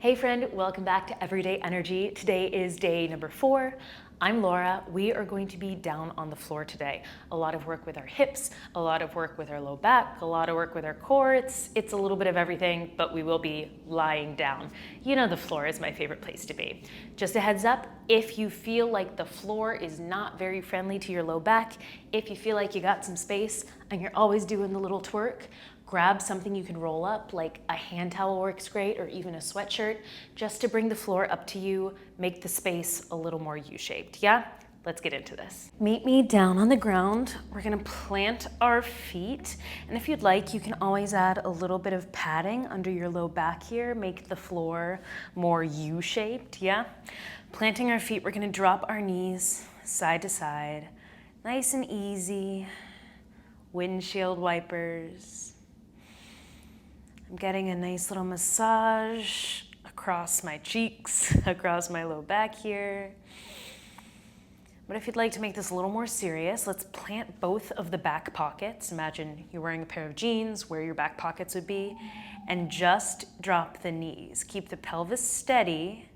Hey friend, welcome back to Everyday Energy. Today is day number 4. I'm Laura. We are going to be down on the floor today. A lot of work with our hips, a lot of work with our low back, a lot of work with our core. It's a little bit of everything, but we will be lying down. You know the floor is my favorite place to be. Just a heads up, if you feel like the floor is not very friendly to your low back, if you feel like you got some space and you're always doing the little twerk, grab something you can roll up, like a hand towel works great, or even a sweatshirt, just to bring the floor up to you, make the space a little more U-shaped, yeah? Let's get into this. Meet me down on the ground. We're gonna plant our feet, and if you'd like, you can always add a little bit of padding under your low back here, make the floor more U-shaped, yeah? Planting our feet, we're gonna drop our knees side to side, nice and easy, windshield wipers. I'm getting a nice little massage across my cheeks, across my low back here. But if you'd like to make this a little more serious, let's plant both of the back pockets. Imagine you're wearing a pair of jeans where your back pockets would be, and just drop the knees. Keep the pelvis steady.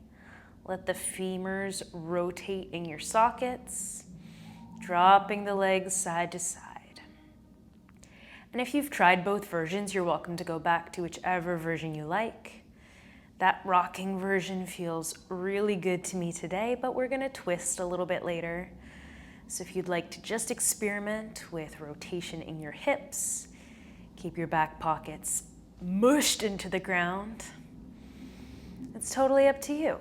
Let the femurs rotate in your sockets, dropping the legs side to side. And if you've tried both versions, you're welcome to go back to whichever version you like. That rocking version feels really good to me today, but we're gonna twist a little bit later. So if you'd like to just experiment with rotation in your hips, keep your back pockets mushed into the ground, it's totally up to you.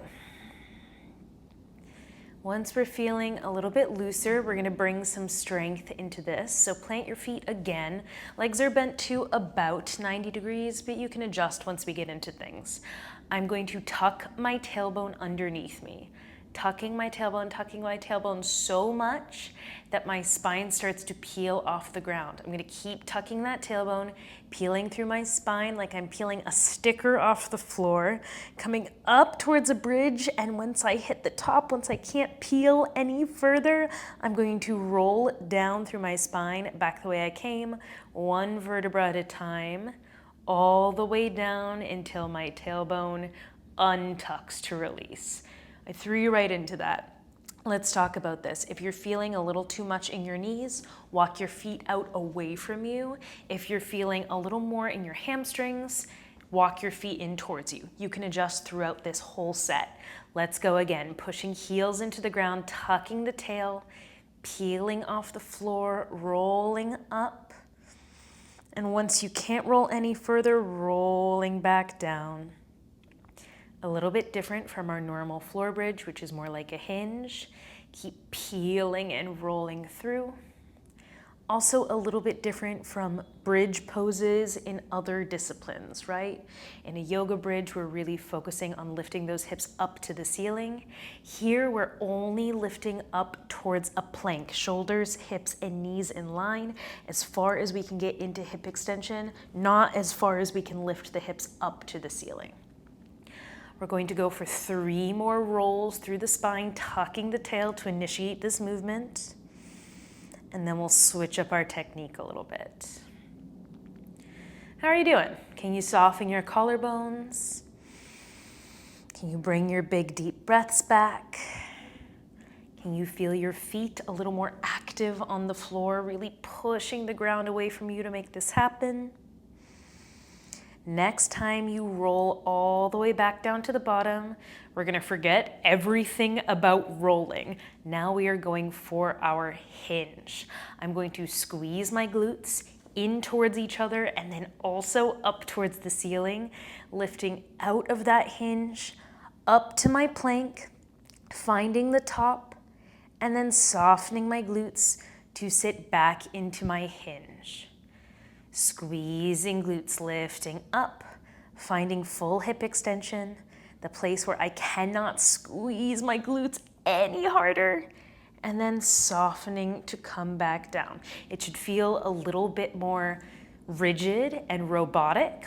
Once we're feeling a little bit looser, we're gonna bring some strength into this. So plant your feet again. Legs are bent to about 90 degrees, but you can adjust once we get into things. I'm going to tuck my tailbone underneath me. Tucking my tailbone so much that my spine starts to peel off the ground. I'm gonna keep tucking that tailbone, peeling through my spine like I'm peeling a sticker off the floor, coming up towards a bridge, and once I hit the top, once I can't peel any further, I'm going to roll down through my spine, back the way I came, one vertebra at a time, all the way down until my tailbone untucks to release. I threw you right into that. Let's talk about this. If you're feeling a little too much in your knees, walk your feet out away from you. If you're feeling a little more in your hamstrings, walk your feet in towards you. You can adjust throughout this whole set. Let's go again. Pushing heels into the ground, tucking the tail, peeling off the floor, rolling up. And once you can't roll any further, rolling back down. A little bit different from our normal floor bridge, which is more like a hinge. Keep peeling and rolling through. Also a little bit different from bridge poses in other disciplines, right? In a yoga bridge, we're really focusing on lifting those hips up to the ceiling. Here, we're only lifting up towards a plank, shoulders, hips, and knees in line, as far as we can get into hip extension, not as far as we can lift the hips up to the ceiling. We're going to go for 3 more rolls through the spine, tucking the tail to initiate this movement. And then we'll switch up our technique a little bit. How are you doing? Can you soften your collarbones? Can you bring your big deep breaths back? Can you feel your feet a little more active on the floor, really pushing the ground away from you to make this happen? Next time you roll all the way back down to the bottom, we're gonna forget everything about rolling. Now we are going for our hinge. I'm going to squeeze my glutes in towards each other and then also up towards the ceiling, lifting out of that hinge, up to my plank, finding the top, and then softening my glutes to sit back into my hinge. Squeezing glutes, lifting up, finding full hip extension, the place where I cannot squeeze my glutes any harder, and then softening to come back down. It should feel a little bit more rigid and robotic.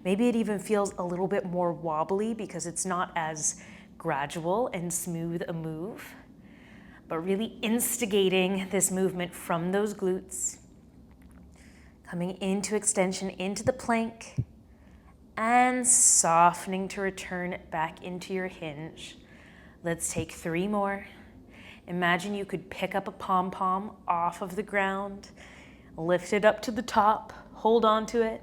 Maybe it even feels a little bit more wobbly because it's not as gradual and smooth a move, but really instigating this movement from those glutes, coming into extension, into the plank, and softening to return back into your hinge. Let's take 3 more. Imagine you could pick up a pom-pom off of the ground, lift it up to the top, hold on to it,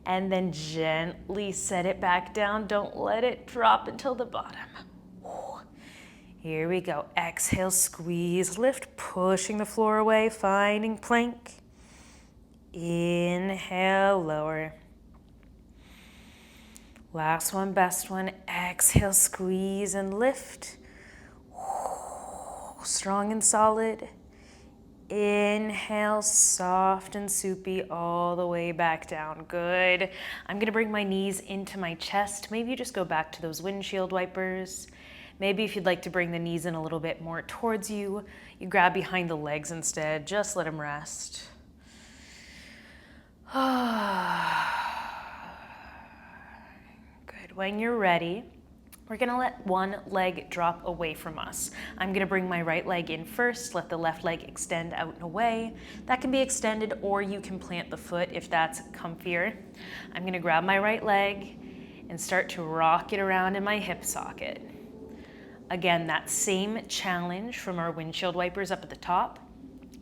and then gently set it back down. Don't let it drop until the bottom. Here we go. Exhale, squeeze, lift, pushing the floor away, finding plank. Inhale, lower. Last one, best one. Exhale, squeeze and lift. Strong and solid. Inhale, soft and soupy all the way back down. Good. I'm gonna bring my knees into my chest. Maybe you just go back to those windshield wipers. Maybe if you'd like to bring the knees in a little bit more towards you, you grab behind the legs instead. Just let them rest. Good. When you're ready, we're gonna let one leg drop away from us. I'm gonna bring my right leg in first, let the left leg extend out and away. That can be extended, or you can plant the foot if that's comfier. I'm gonna grab my right leg and start to rock it around in my hip socket. Again, that same challenge from our windshield wipers up at the top.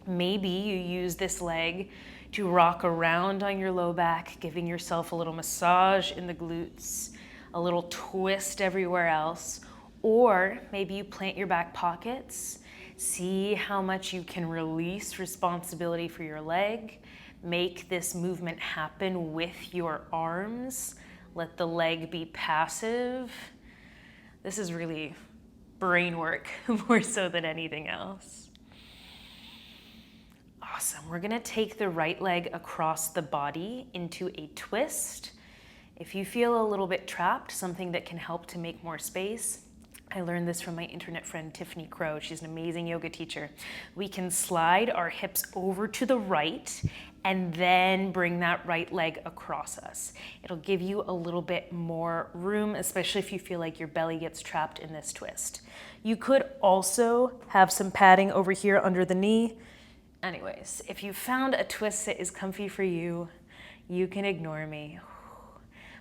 Maybe you use this leg to rock around on your low back, giving yourself a little massage in the glutes, a little twist everywhere else, or maybe you plant your back pockets, see how much you can release responsibility for your leg, make this movement happen with your arms, let the leg be passive. This is really brain work more so than anything else. Awesome. We're gonna take the right leg across the body into a twist. If you feel a little bit trapped, something that can help to make more space, I learned this from my internet friend Tiffany Crow. She's an amazing yoga teacher. We can slide our hips over to the right and then bring that right leg across us. It'll give you a little bit more room, especially if you feel like your belly gets trapped in this twist. You could also have some padding over here under the knee. Anyways, if you found a twist that is comfy for you, you can ignore me.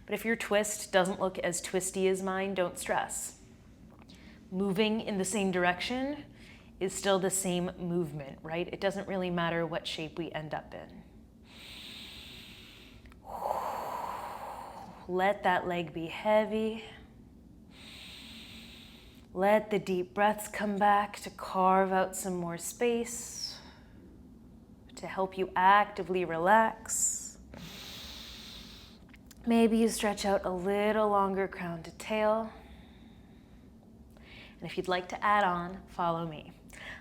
But if your twist doesn't look as twisty as mine, don't stress. Moving in the same direction is still the same movement, right? It doesn't really matter what shape we end up in. Let that leg be heavy. Let the deep breaths come back to carve out some more space, to help you actively relax. Maybe you stretch out a little longer crown to tail. And if you'd like to add on, follow me.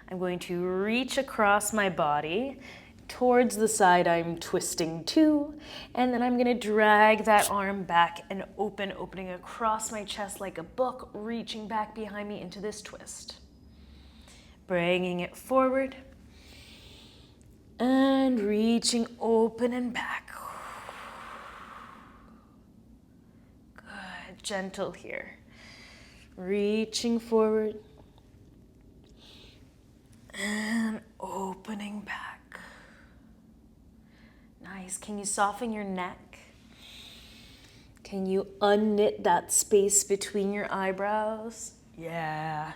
I'm going to reach across my body towards the side I'm twisting to, and then I'm gonna drag that arm back and opening across my chest like a book, reaching back behind me into this twist. Bringing it forward and reaching open and back. Good, gentle here. Reaching forward and opening back. Nice. Can you soften your neck? Can you unknit that space between your eyebrows? Yeah.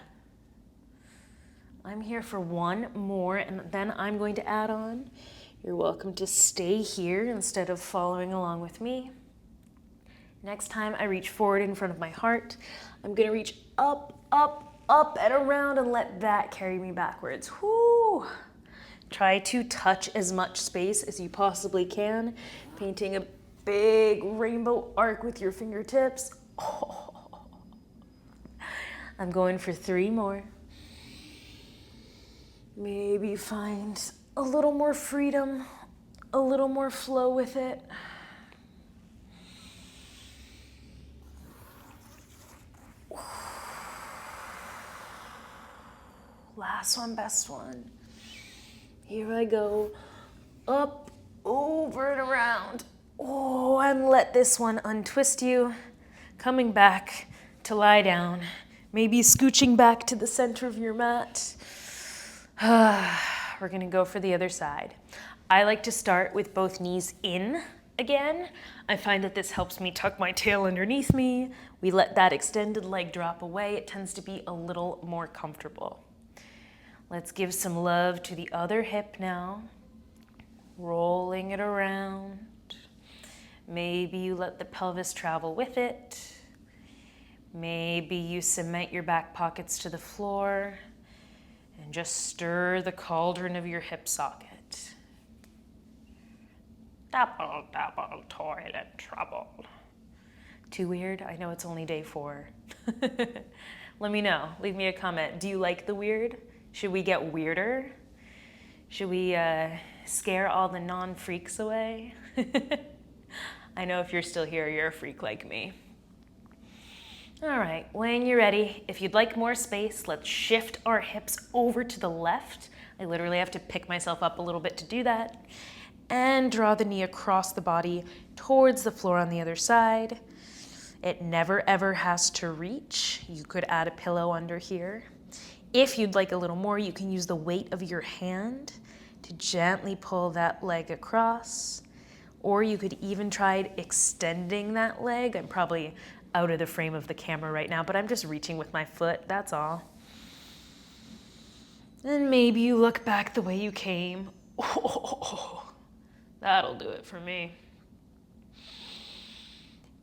I'm here for one more, and then I'm going to add on. You're welcome to stay here instead of following along with me. Next time I reach forward in front of my heart, I'm gonna reach up, up, up and around and let that carry me backwards. Whoo! Try to touch as much space as you possibly can, painting a big rainbow arc with your fingertips. Oh. I'm going for 3 more. Maybe find a little more freedom, a little more flow with it. Last one, best one. Here I go. Up, over and around. Oh, and let this one untwist you. Coming back to lie down. Maybe scooching back to the center of your mat. We're gonna go for the other side. I like to start with both knees in Again, I find that this helps me tuck my tail underneath me. We let that extended leg drop away. It tends to be a little more comfortable. Let's give some love to the other hip now. Rolling it around. Maybe you let the pelvis travel with it. Maybe you cement your back pockets to the floor and just stir the cauldron of your hip socket. Double, double toilet trouble. Too weird? I know it's only day 4. Let me know. Leave me a comment. Do you like the weird? Should we get weirder? Should we scare all the non-freaks away? I know if you're still here, you're a freak like me. All right, when you're ready, if you'd like more space, let's shift our hips over to the left. I literally have to pick myself up a little bit to do that. And draw the knee across the body towards the floor on the other side. It never ever has to reach. You could add a pillow under here. If you'd like a little more, you can use the weight of your hand to gently pull that leg across. Or you could even try extending that leg. I'm probably out of the frame of the camera right now, but I'm just reaching with my foot, that's all. And maybe you look back the way you came. Oh, that'll do it for me.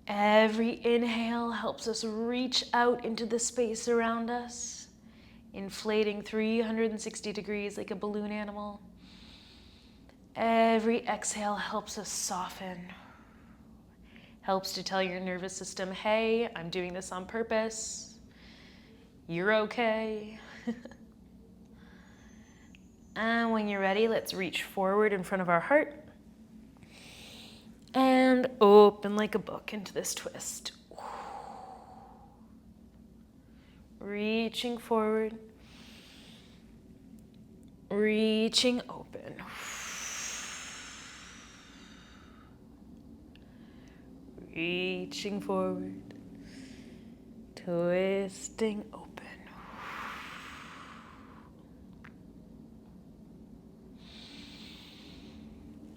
Every inhale helps us reach out into the space around us, inflating 360 degrees like a balloon animal. Every exhale helps us soften. Helps to tell your nervous system, hey, I'm doing this on purpose. You're okay. And when you're ready, let's reach forward in front of our heart and open like a book into this twist. Reaching forward, reaching open. Reaching forward, twisting open.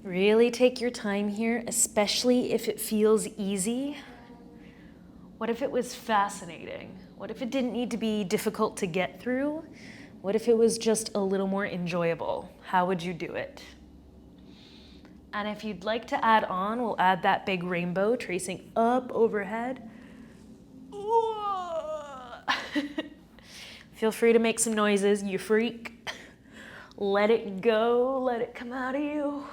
Really take your time here, especially if it feels easy. What if it was fascinating? What if it didn't need to be difficult to get through? What if it was just a little more enjoyable? How would you do it? And if you'd like to add on, we'll add that big rainbow tracing up overhead. Feel free to make some noises, you freak. Let it go, let it come out of you.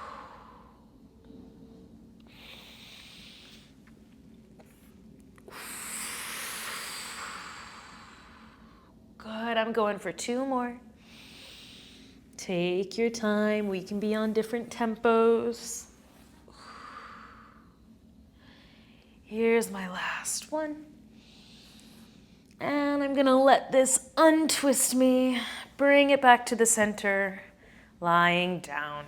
Good, I'm going for 2 more. Take your time, we can be on different tempos. Here's my last one. And I'm gonna let this untwist me, bring it back to the center, lying down.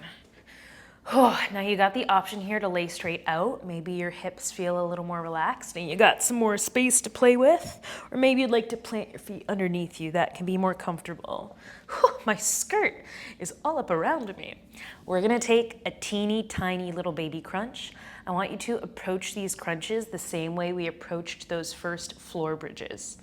Now you got the option here to lay straight out. Maybe your hips feel a little more relaxed and you got some more space to play with. Or maybe you'd like to plant your feet underneath you. That can be more comfortable. My skirt is all up around me. We're gonna take a teeny tiny little baby crunch. I want you to approach these crunches the same way we approached those first floor bridges.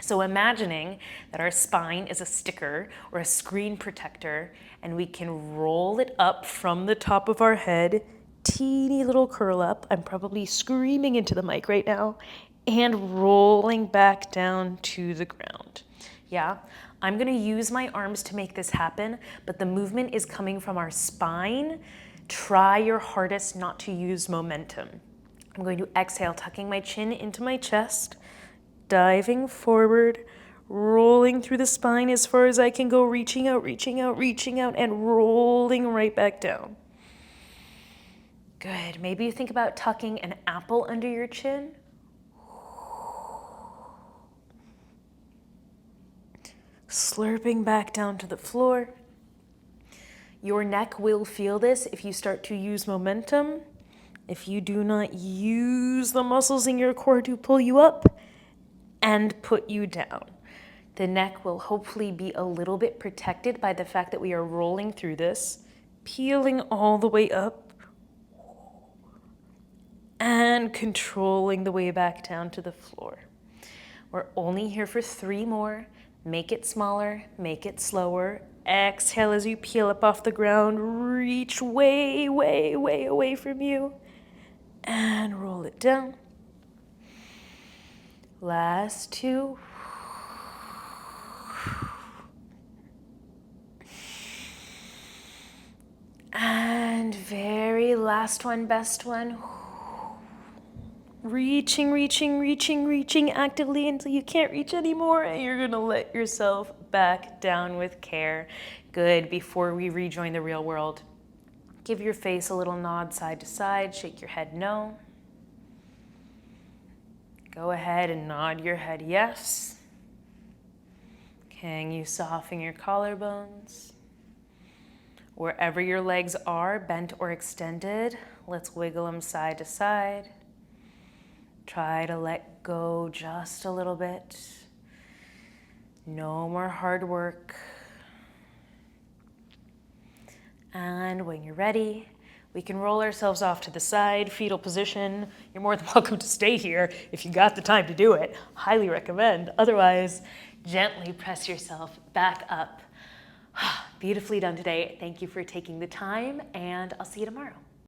So imagining that our spine is a sticker or a screen protector, and we can roll it up from the top of our head, teeny little curl up. I'm probably screaming into the mic right now, and rolling back down to the ground. Yeah, I'm gonna use my arms to make this happen, but the movement is coming from our spine. Try your hardest not to use momentum. I'm going to exhale, tucking my chin into my chest, diving forward, rolling through the spine as far as I can go, reaching out, reaching out, reaching out, and rolling right back down. Good. Maybe you think about tucking an apple under your chin. Slurping back down to the floor. Your neck will feel this if you start to use momentum. If you do not use the muscles in your core to pull you up and put you down. The neck will hopefully be a little bit protected by the fact that we are rolling through this, peeling all the way up. and controlling the way back down to the floor. We're only here for 3 more. Make it smaller, make it slower. Exhale as you peel up off the ground, reach way, way, way away from you, and roll it down. Last 2. And very last one, best one. Reaching, reaching, reaching, reaching actively until you can't reach anymore, and you're gonna let yourself back down with care. Good. Before we rejoin the real world, give your face a little nod side to side, shake your head no. Go ahead and nod your head yes. Can you soften your collarbones? Wherever your legs are, bent or extended, let's wiggle them side to side. Try to let go just a little bit. No more hard work. And when you're ready, we can roll ourselves off to the side, fetal position. You're more than welcome to stay here if you got the time to do it. Highly recommend. Otherwise, gently press yourself back up. Beautifully done today. Thank you for taking the time, and I'll see you tomorrow.